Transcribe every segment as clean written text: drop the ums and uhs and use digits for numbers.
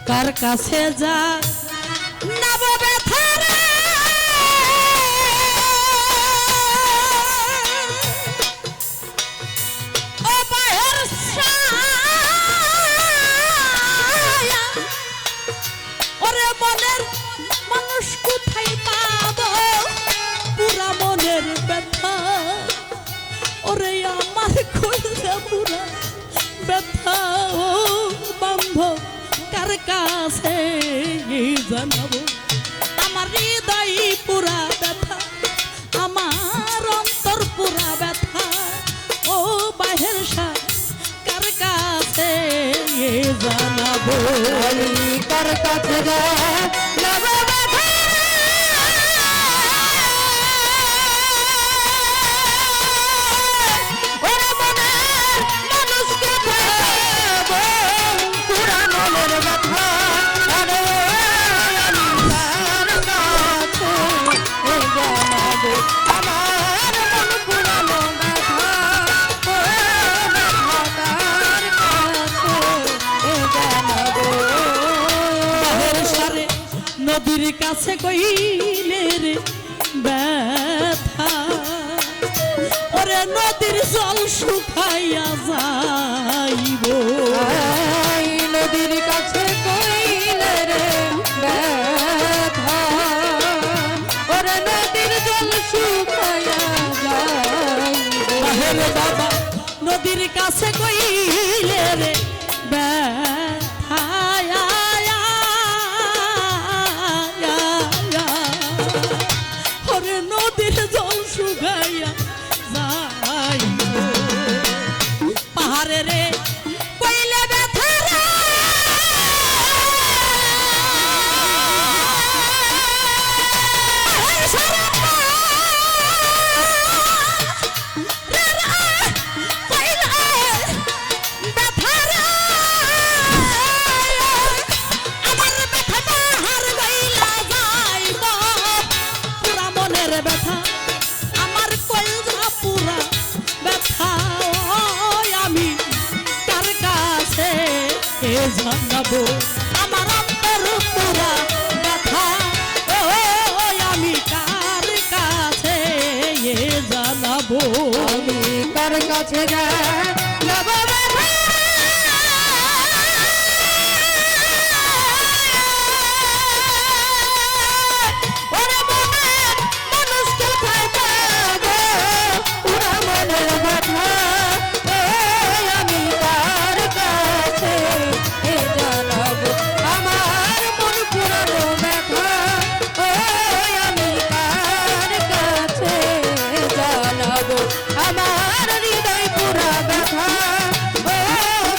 কার কাছে যা নব ব্যথারে ও বাহের ছায়া ওরে মনের মানুষ কোথায় পাবো পুরা মনের ব্যথা ওরে আমার খুলছে পুরা ব্যথা ও বান্ধব কার কাছে জানাবো আমার হৃদয় পুরা ব্যথা আমার অন্তর পুরা ব্যথা ও বাহের সাথ কার কাছে জানাবো কার কাছে জানাবো নদীর কাছে কইলে রে ব্যথা ওরে নদীর জল শুকাইয়া যাইব নদীর কাছে কইলে রে ব্যথা ওরে নদীর জল শুকাইয়া যাইব বাবা নদীর কাছে কইলে রে ব্যথা নদীর জল শুকাইয়া যাইব পাহাড়ে রে কইলে ব্যথা রে ব্যথা আমার কলজা পুরা ব্যথা আমি কার কাছে জানাবো আমার অন্তর পুরা ব্যথা আমি কার কাছে জানাবো আমি কার কাছে জানাবো আমার হৃদয় পুরা ব্যথা ও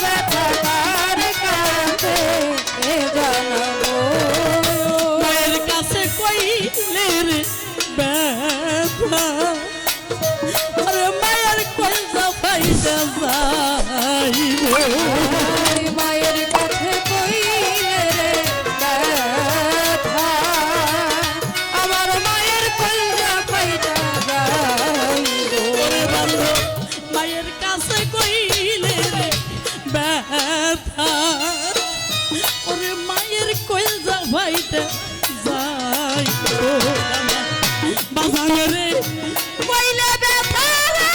ব্যথা কার কাছে জানাবো মায়ের কাছে কইলে রে ব্যথা আরে মায়ের কলজা ফাইটা যাইব মায়ের কাছে কইলে রে ব্যথা আমার মায়ের কলজা ফাইটা যাইব মায়ের কাছে কইলে রে ব্যথা ওরে মায়ের কলজা ফাইটা যাইব বাজারে রে কইলে ব্যথা রে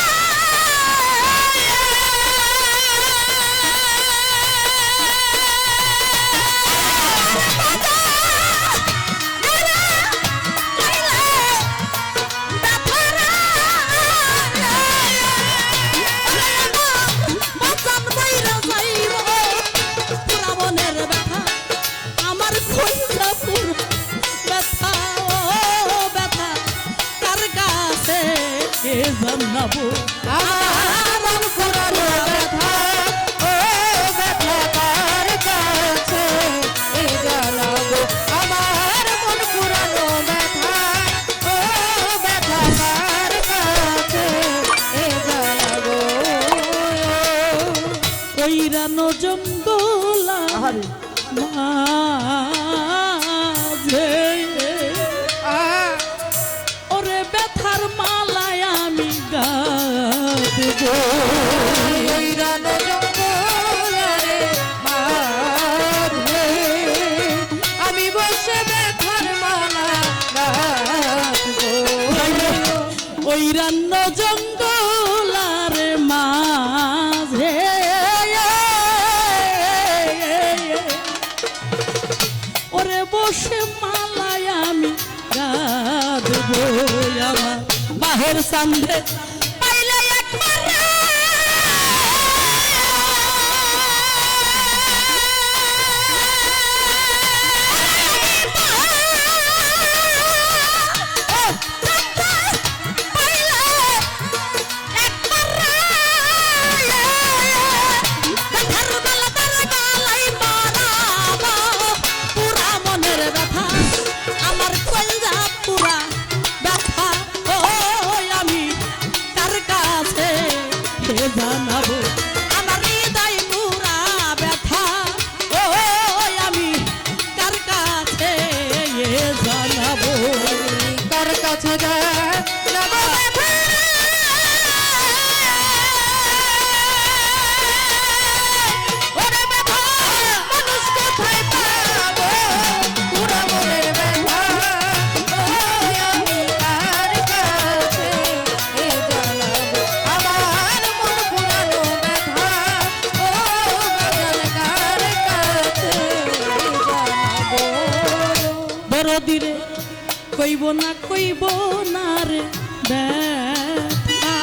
জানাবো আমার পুরানো ব্যথা ও ব্যথা কার কাছে জানাবো আমার মন পুরানো ব্যথা ও ব্যথা কার কাছে জানাবো কইরানো জঙ্গলা মাঝে ওরে ব্যথার মালায় আমি গাঁথবো কইরানো জঙ্গলে মাঝে অইরান্য জঙ্গলার মাঝে ওরে বসে মালায় আমি গাঁদবো আমার বাহের সামনে পাইলে একবার আমার কলজা পুরা ব্যথা ও আমি কার কাছে জানাবো আমার হৃদয় পুরা ব্যথা ও আমি কার কাছে জানাবো কার কাছে জানাবো ব্যথা ওরে ব্যথা মানুষ কোথায় পাবো পুরা মনের ব্যথা ওই আমি কার কাছে জানাবো আমার মন পুরানো ব্যথা ও বাজান কার কাছে জানাবো বড় দিরে কইব না রে ব্যথা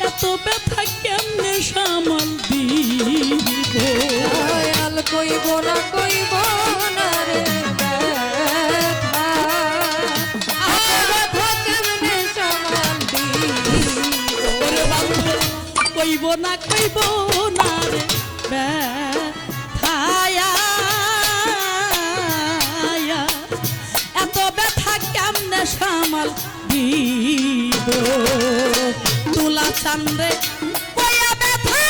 এত ব্যথা কেমনে সামাল দিব দয়াল কইব না রে ব্যথা ব্যথা কেমনে সামাল দিব ওরে বান্ধব কইব না রে ব্যথা এত ব্যথা কেমনে সামাল দিব তুলা চান্দে কইয়া ব্যথা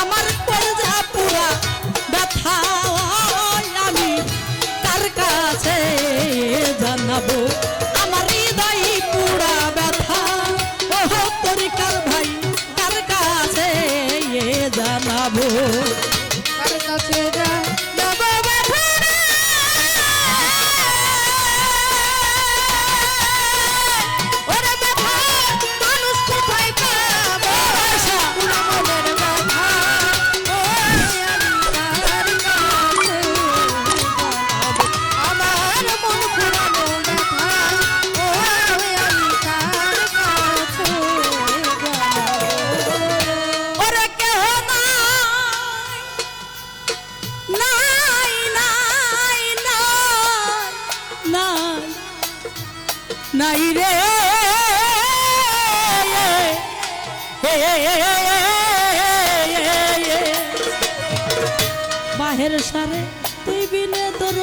আমার কলজা পুরা ব্যথা আমি কার কাছে জানাবো আমার হৃদয় পুরা ব্যথা ও তরিকার ভাই কার কাছে জানাবো কার কাছে জানাবো ব্যথা ওরে ব্যথা মানুষ কোথায় পাবো পুরা মনের ব্যথা ওই আমি কার কাছে জানাবো আমার মন পুরানো ব্যথা ওই আমি কার কাছে জানাবো ওরে কেহ নাই নাই রে বাহের সারে তুই বিনে তোর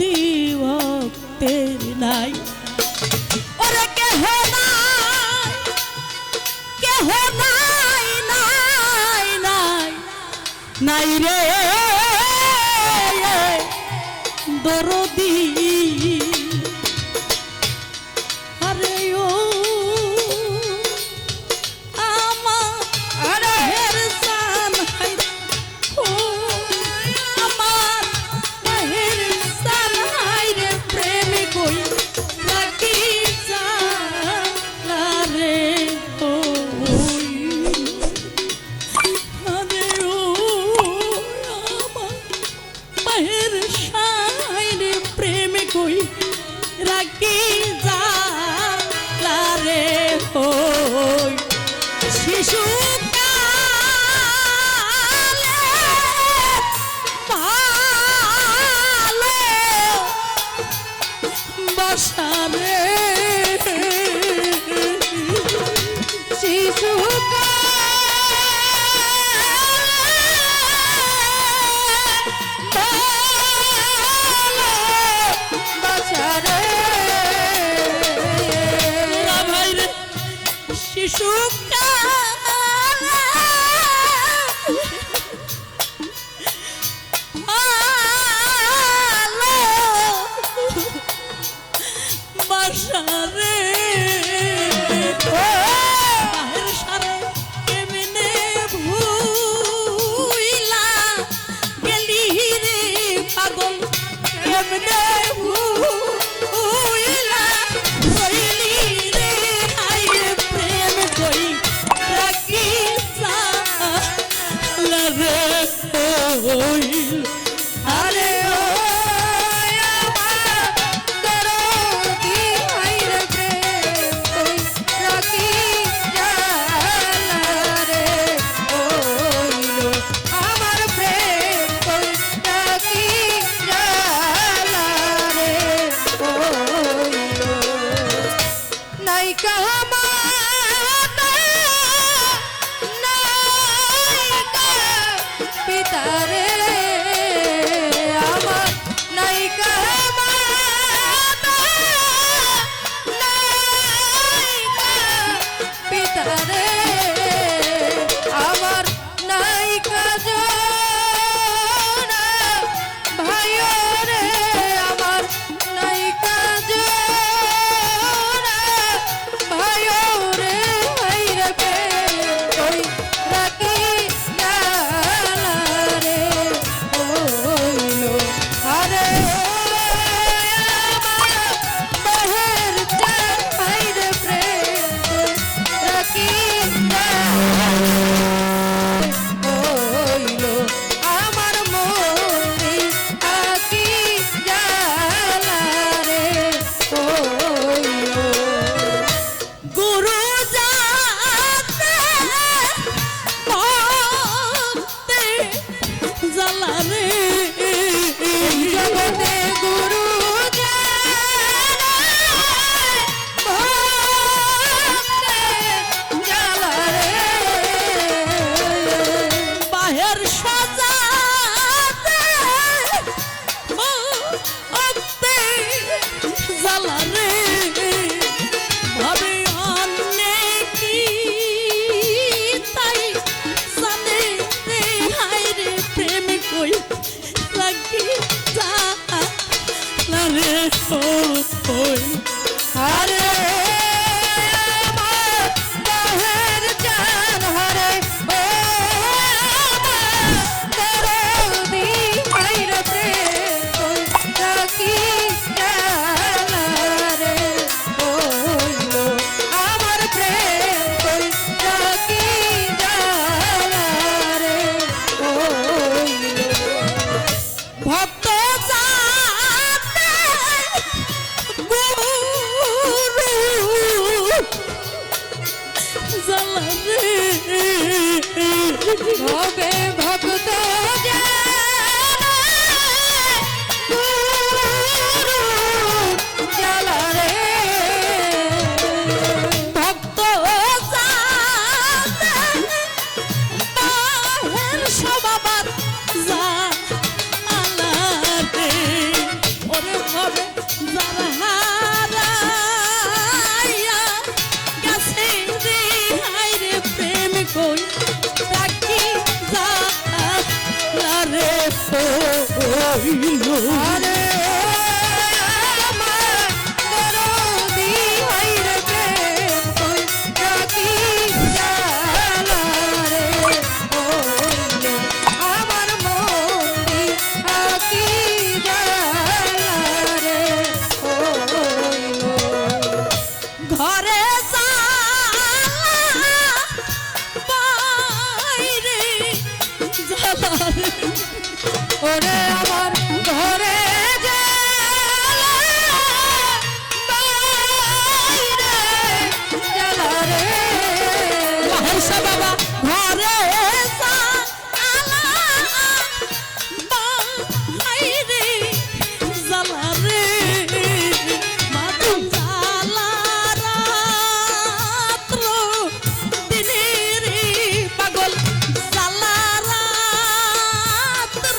দিবতের নাই ওরে কেহ নাই রে দরদি আরে ও আমার হের সান হাই ও আমার হের সান হাই রে প্রেম কই রাখি রে ও আরে ও আমার মাহের সাইরে প্রেম কই রাখি রে হই শিশু কালে ভালো বসারে শিশু শিশু কালে বাহের সারে কেমনে ভুইলা গেলি রে পাগল কেমনে ভুইলা রইলি রে হাই রে প্রেম কই রাখি সালা রে হইল আরে ও আমার দরদি হাইরে প্রেম কই রাখি জালা রে ওইলো আমার প্রেম কই রাখি জালা রে ওইলো নাইকা নাইকা পিতারে আমার নাইকা নাইকা পিতারে আমার নাইকা জোনা ভাইও রে আমার নাইকা জোনা ভাইও রে হাইরে প্রেম কই রাখি জালা রে ওইলো আরে আমার বাহের চার হাইরে প্রেম কই রাখি ওইলো আমার মনে আকি জালা রে ওইলো গুরু যাতে ভক্তে জ্বালা রে জগতে গুরু ভক্তে জালা রে বাহের সাজাতে ভক্তে জ্বালা রে ভাবে অনেকি তাই জানে রে হায় রে প্রেম কই লাগি জ্বালা রে ওই আরে আমার বাহের জান হরে ও আমার দরদি হাইরে প্রেম কই রাখি জালা রে ওইলো আমার প্রেম কই রাখি জালা রে ওইলো ভক্ত যাতে গুরু জ্বালা রে ভবে ভক্ত জালা রে ভক্ত যাতে বাহের সবাবার জ্বালা রে ওরে ভাবে যারা হারাইয়া গেছে রে হায় রে প্রেম কই রাখি জ্বালা রে হইল আরে আমার দরদি হাইরে প্রেম কই রাখি জালা রে ওইলো আমার মন্দি আকি জালা রে ওইলো ঘরে বাইরে জ্বালা রে ওরে আমার ঘরে বাইরে জালা রে হর্ষ বাবা ঘরে বাইরে জ্বালা রে মাতু জ্বালা রাত্র দিনের পাগল জ্বালা রাত্র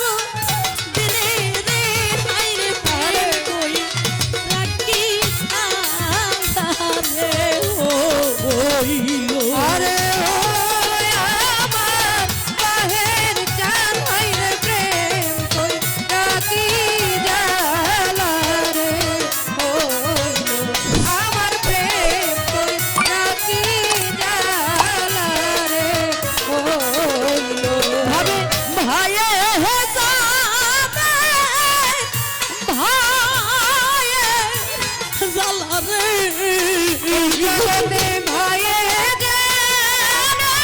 জগতে ভয়ে জানে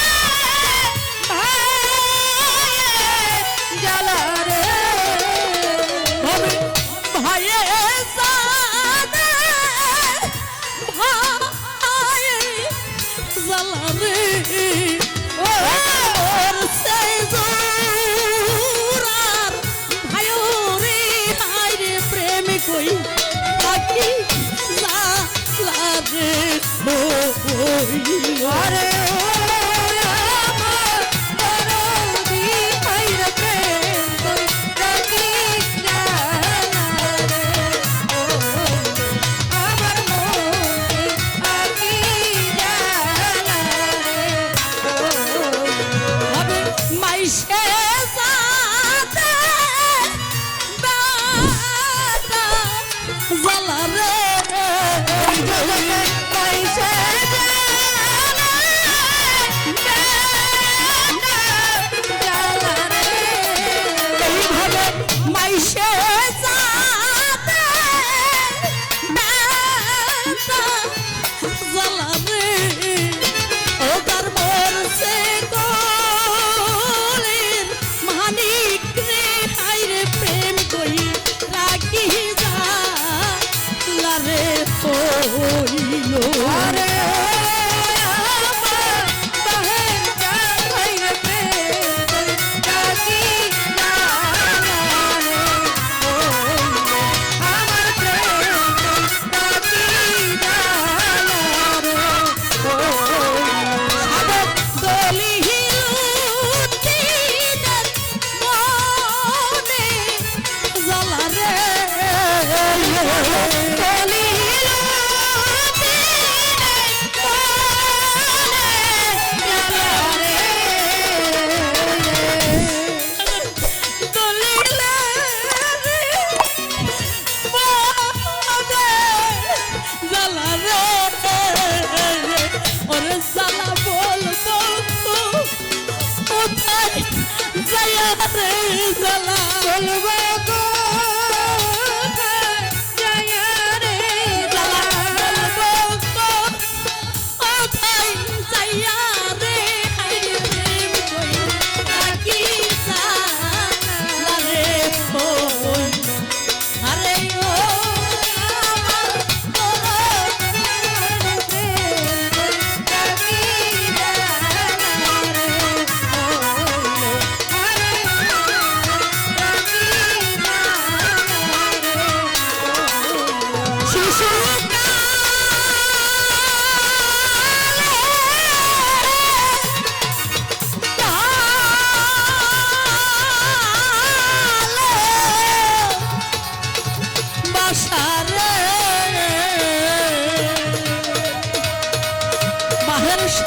ভয়ে জ্বালা রে ভাবে ভাইয়ে জানে ভাইয়ে জ্বালা রে ওর সেই জোরার ভাইও রে হায় রে প্রেম কই থাকি জ্বালা রে আরে ও আমার দরদি হাইরে প্রেম কই রাখি জানা রে ও আমার মনে আকি জানা রে ও ভাবে মাইশে যাতে বাতা জ্বালা রে জগতে পয়সা জ্বালা রে এইভাবে মাইশে যাতে বাতা জ্বালা রে ও তার মরছে কোলের মানিক রে হায় রে প্রেম কই রাখি জ্বালা রে হইল আরে আমার বাহের জান হাইরে প্রেম কই রাখি জানা রে ও আমার প্রেম কই রাখি জানা রে ও সাধক দলিলুদ্দিনের মনে জ্বালা রে বলবো গো জয় রে জ্বালা আরে ও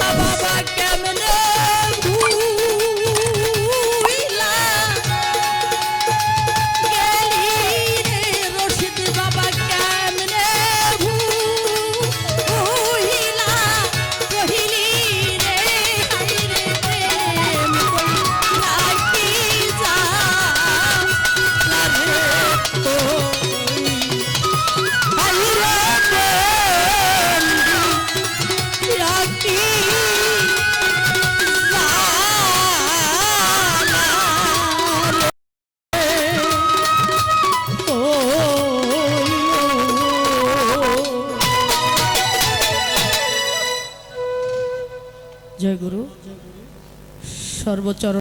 বাবা কেমনে ভুইলা গেলি রে রশিদ বাবা কেমনে ভুইলা কহিলি রে হাই রে প্রেম লাগি যা লাগে তো হাই রে প্রেম রাখি জয় গুরু সর্বচরণ